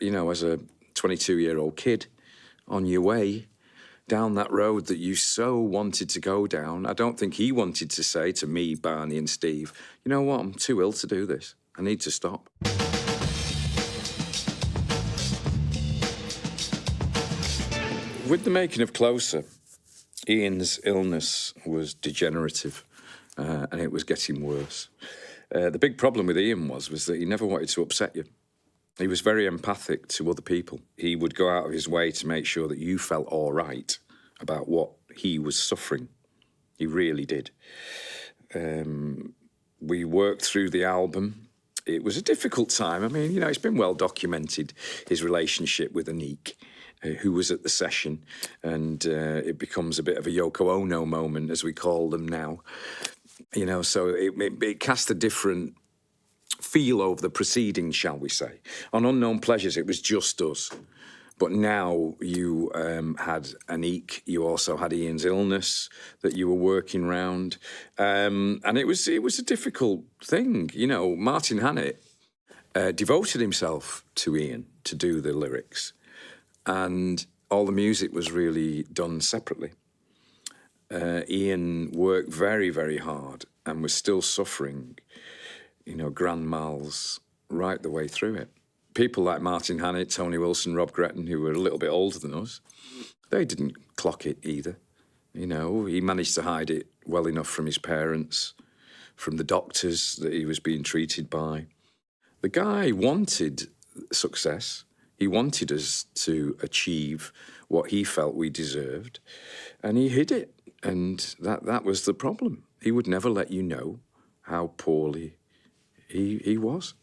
you know, as a 22-year-old kid on your way down that road that you so wanted to go down. I don't think he wanted to say to me, Barney and Steve, you know what, I'm too ill to do this. I need to stop. With the making of Closer, Ian's illness was degenerative and it was getting worse. The big problem with Ian was that he never wanted to upset you. He was very empathic to other people. He would go out of his way to make sure that you felt all right about what he was suffering. He really did. We worked through the album. It was a difficult time. I mean, you know, it's been well documented, his relationship with Anique, who was at the session, and it becomes a bit of a Yoko Ono moment, as we call them now. You know, so it cast a different feel over the proceedings, shall we say. On Unknown Pleasures, it was just us. But now you had Anique, you also had Ian's illness that you were working round. And it was a difficult thing. You know, Martin Hannett devoted himself to Ian to do the lyrics. And all the music was really done separately. Ian worked very, very hard and was still suffering, you know, grand mals right the way through it. People like Martin Hannett, Tony Wilson, Rob Gretton, who were a little bit older than us, they didn't clock it either. You know, he managed to hide it well enough from his parents, from the doctors that he was being treated by. The guy wanted success. He wanted us to achieve what he felt we deserved, and he hid it. And that was the problem. He would never let you know how poorly he was.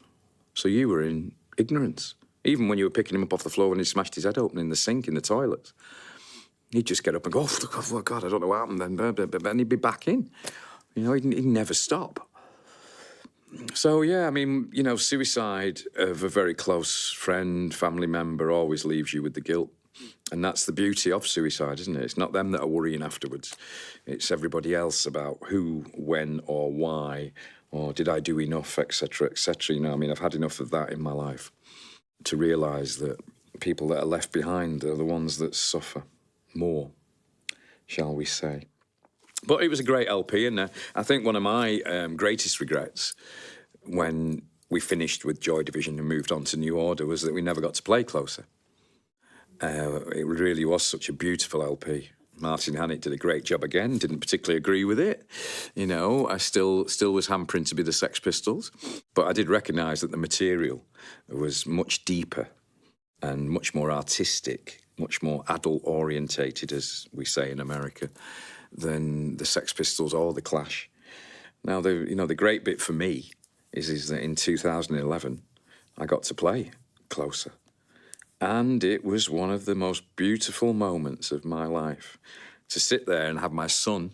So you were in ignorance. Even when you were picking him up off the floor and he smashed his head open in the sink in the toilets, he'd just get up and go, oh, God, I don't know what happened then. And he'd be back in. You know, he'd never stop. So, yeah, I mean, you know, suicide of a very close friend, family member always leaves you with the guilt. And that's the beauty of suicide, isn't it? It's not them that are worrying afterwards. It's everybody else about who, when, or why, or did I do enough, etc., etc. You know, I mean, I've had enough of that in my life to realise that people that are left behind are the ones that suffer more, shall we say. But it was a great LP, and I think one of my greatest regrets when we finished with Joy Division and moved on to New Order was that we never got to play Closer. It really was such a beautiful LP. Martin Hannett did a great job again, didn't particularly agree with it. You know, I still was hampering to be the Sex Pistols, but I did recognise that the material was much deeper and much more artistic, much more adult-orientated, as we say in America, than the Sex Pistols or the Clash. Now, the great bit for me is that in 2011, I got to play Closer. And it was one of the most beautiful moments of my life to sit there and have my son,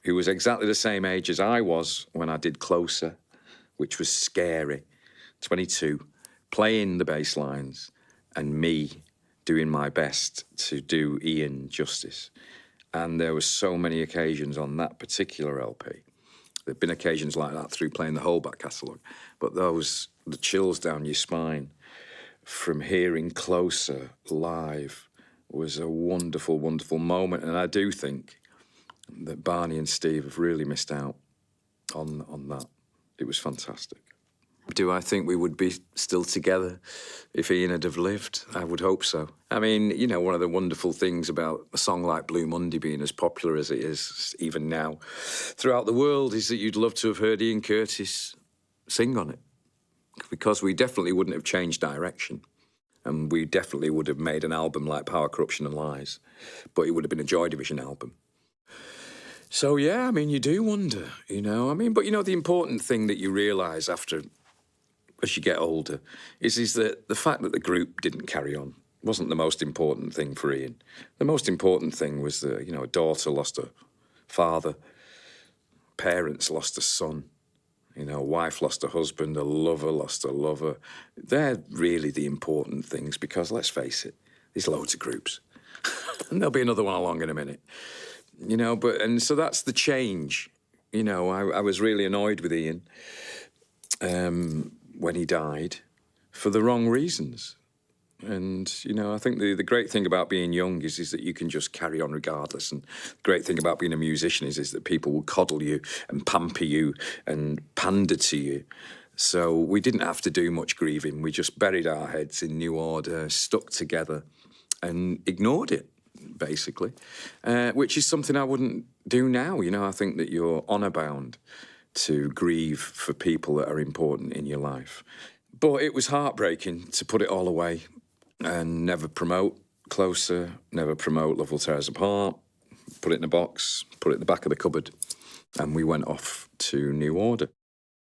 who was exactly the same age as I was when I did Closer, which was scary, 22, playing the bass lines, and me doing my best to do Ian justice. And there were so many occasions on that particular LP. There have been occasions like that through playing the whole back catalogue, but the chills down your spine from hearing Closer live was a wonderful, wonderful moment. And I do think that Barney and Steve have really missed out on that. It was fantastic. Do I think we would be still together if Ian had have lived? I would hope so. I mean, you know, one of the wonderful things about a song like Blue Monday being as popular as it is even now throughout the world is that you'd love to have heard Ian Curtis sing on it, because we definitely wouldn't have changed direction, and we definitely would have made an album like Power, Corruption and Lies, but it would have been a Joy Division album. So, yeah, I mean, you do wonder, you know. I mean, but, you know, the important thing that you realise as you get older is that the fact that the group didn't carry on wasn't the most important thing for Ian. The most important thing was that, you know, a daughter lost a father, parents lost a son, you know, a wife lost a husband, a lover lost a lover. They're really the important things because, let's face it, there's loads of groups. And there'll be another one along in a minute. You know, and so that's the change. You know, I was really annoyed with Ian when he died for the wrong reasons. And, you know, I think the great thing about being young is that you can just carry on regardless. And the great thing about being a musician is that people will coddle you and pamper you and pander to you. So we didn't have to do much grieving. We just buried our heads in new order, stuck together and ignored it, basically, which is something I wouldn't do now. You know, I think that you're honour bound to grieve for people that are important in your life. But it was heartbreaking to put it all away and never promote Closer, never promote Love Will Tear Us Apart, put it in a box, put it in the back of the cupboard, and we went off to New Order.